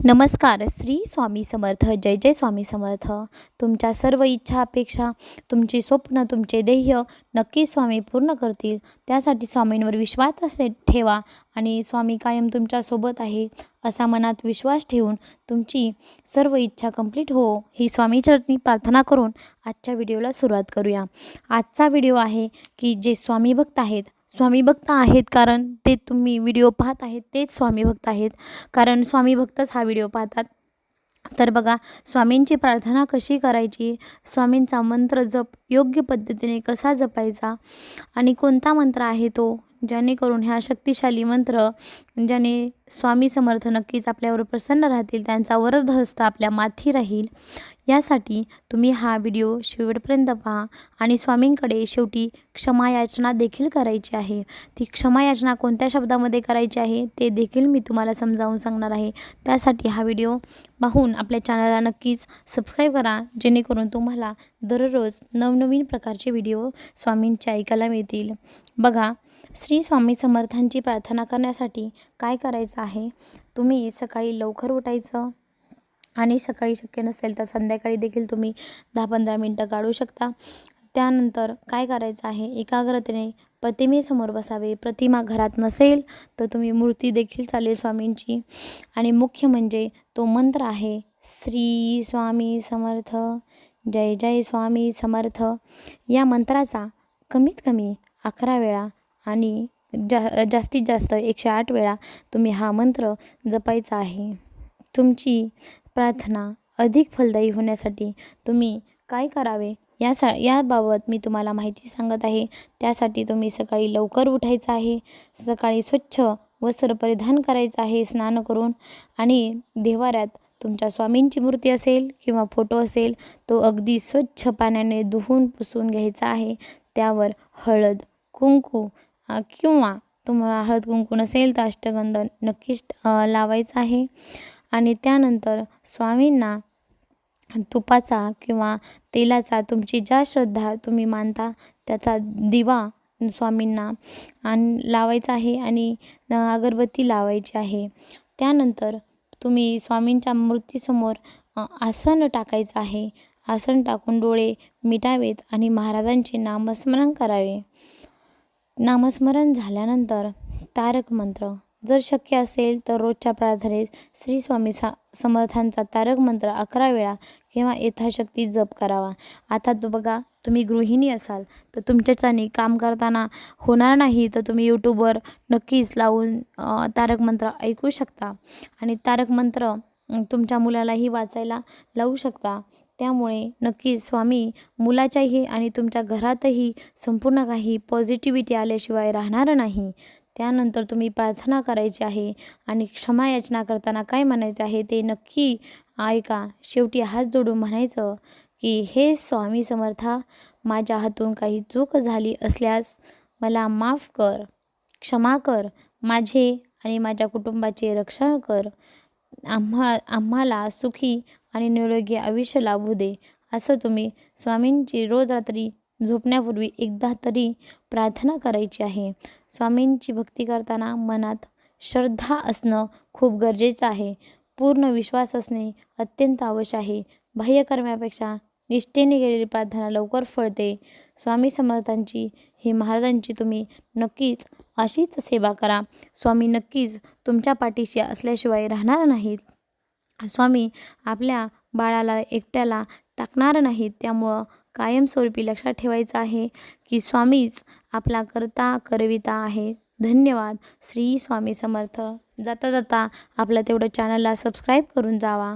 नमस्कार. श्री स्वामी समर्थ. जय जय स्वामी समर्थ. तुमच्या सर्व इच्छा अपेक्षा, तुमची स्वप्न, तुमचे ध्येय नक्की स्वामी पूर्ण करतील. त्यासाठी स्वामींवर विश्वास ठेवा आणि स्वामी कायम तुमच्यासोबत आहे असा मनात विश्वास ठेवून तुमची सर्व इच्छा कंप्लीट हो ही स्वामीचरणी प्रार्थना करून आजच्या व्हिडिओला सुरुवात करूया. आजचा व्हिडिओ आहे की जे स्वामी भक्त आहेत, स्वामी भक्त आहेत कारण ते तुम्ही व्हिडिओ पाहत आहेत तेच स्वामी भक्त आहेत, कारण स्वामी भक्तच हा व्हिडिओ पाहतात. तर बघा, स्वामींची प्रार्थना कशी करायची, स्वामींचा मंत्र जप योग्य पद्धतीने कसा जपायचा आणि कोणता मंत्र आहे तो, जेणेकरून ह्या शक्तिशाली मंत्र ज्याने स्वामी समर्थ नक्कीच आपल्यावर प्रसन्न राहतील, त्यांचा वरद हस्त आपल्या माथी राहील. यासाठी तुम्ही हा व्हिडिओ शेवटपर्यंत पहा आणि स्वामींकडे शेवटी क्षमायाचना देखील करायची आहे. ती क्षमायाचना कोणत्या शब्दामध्ये करायची आहे ते देखील मी तुम्हाला समजावून सांगणार आहे. त्यासाठी हा व्हिडिओ पाहून आपल्या चॅनलला नक्कीच सबस्क्राईब करा, जेणेकरून तुम्हाला दररोज नवनवीन प्रकारचे व्हिडिओ स्वामींचे ऐकायला मिळतील. बघा, श्री स्वामी समर्थांची प्रार्थना करण्यासाठी काय करायचं आहे, तुम्ही सकाळी लवकर उठायचं आणि सकाळी शक्य नसेल तर संध्याकाळी देखील तुम्ही 10-15 मिनटं काढू शकता. त्यानंतर काय करायचं आहे, एकाग्रतेने प्रतिमेसमोर बसावे. प्रतिमा घरात नसेल तर तुम्ही मूर्ती देखील चालेल स्वामींची. आणि मुख्य म्हणजे तो मंत्र आहे श्री स्वामी समर्थ, जय जय स्वामी समर्थ. या मंत्राचा कमीत कमी 11 वेळा आणि जास्तीत जास्त 108 वेळा तुम्ही हा मंत्र जपायचा आहे. तुमची प्रार्थना अधिक फलदायी होण्यासाठी तुम्ही काय करावे याबाबत मी तुम्हाला माहिती सांगत आहे. त्यासाठी तुम्ही सकाळी लवकर उठायचं आहे, सकाळी स्वच्छ वस्त्र परिधान करायचं आहे स्नान करून, आणि देव्हाऱ्यात तुमच्या स्वामींची मूर्ती असेल किंवा फोटो असेल तो अगदी स्वच्छ पाण्याने धुवून पुसून घ्यायचा आहे. त्यावर हळद कुंकू किंवा तुम्हाला हळद कुंकू नसेल तर अष्टगंध नक्कीच लावायचा आहे. आणि त्यानंतर स्वामींना तुपाचा किंवा तेलाचा, तुमची ज्या श्रद्धा तुम्ही मानता त्याचा दिवा स्वामींना लावायचा आहे आणि अगरबत्ती लावायची आहे. त्यानंतर तुम्ही स्वामींच्या मूर्तीसमोर आसन टाकायचं आहे. आसन टाकून डोळे मिटावेत आणि महाराजांचे नामस्मरण करावे. नामस्मरण झाल्यानंतर तारक मंत्र, जर शक्य असेल तर रोजच्या प्रार्थनेत श्री स्वामी समर्थांचा तारक मंत्र 11 वेळा किंवा यथाशक्ती जप करावा. आता बघा, तुम्ही गृहिणी असाल तर तुमच्याच्याने काम करताना होणार नाही तर तुम्ही यूट्यूबवर नक्कीच लावून तारक मंत्र ऐकू शकता आणि तारक मंत्र तुमच्या मुलालाही वाचायला लावू शकता. त्यामुळे नक्कीच स्वामी मुलाच्याही आणि तुमच्या घरातही संपूर्ण काही पॉझिटिव्हिटी आल्याशिवाय राहणार नाही. त्यानंतर तुम्ही प्रार्थना करायची आहे आणि क्षमायाचना करताना काय म्हणायचं आहे ते नक्की ऐका. शेवटी हात जोडून म्हणायचं की हे स्वामी समर्था, माझ्या हातून काही चूक झाली असल्यास मला माफ कर, क्षमा कर, माझे आणि माझ्या कुटुंबाचे रक्षण कर, आम्हाला सुखी आणि निरोगी आयुष्य लाभू दे. असं तुम्ही स्वामींची रोज रात्री झोपण्यापूर्वी एकदा तरी प्रार्थना करायची आहे. स्वामींची भक्ती करताना मनात श्रद्धा असणं खूप गरजेचं आहे. पूर्ण विश्वास असणे अत्यंत आवश्यक आहे. बाह्य कर्मापेक्षा निष्ठेने केलेली प्रार्थना लवकर फळते. स्वामी समर्थांची ही महाराजांची तुम्ही नक्कीच अशीच सेवा करा. स्वामी नक्कीच तुमच्या पाठीशी असल्याशिवाय राहणार नाहीत. स्वामी आपल्या बाळाला एकट्याला टाकणार नाहीत. त्यामुळं कायमस्वरूपी लक्षात ठेवायचं आहे की स्वामीच आपला करता करविता आहे. धन्यवाद. श्री स्वामी समर्थ. जाता जाता आपल्या तेवढं चॅनलला सबस्क्राईब करून जावा.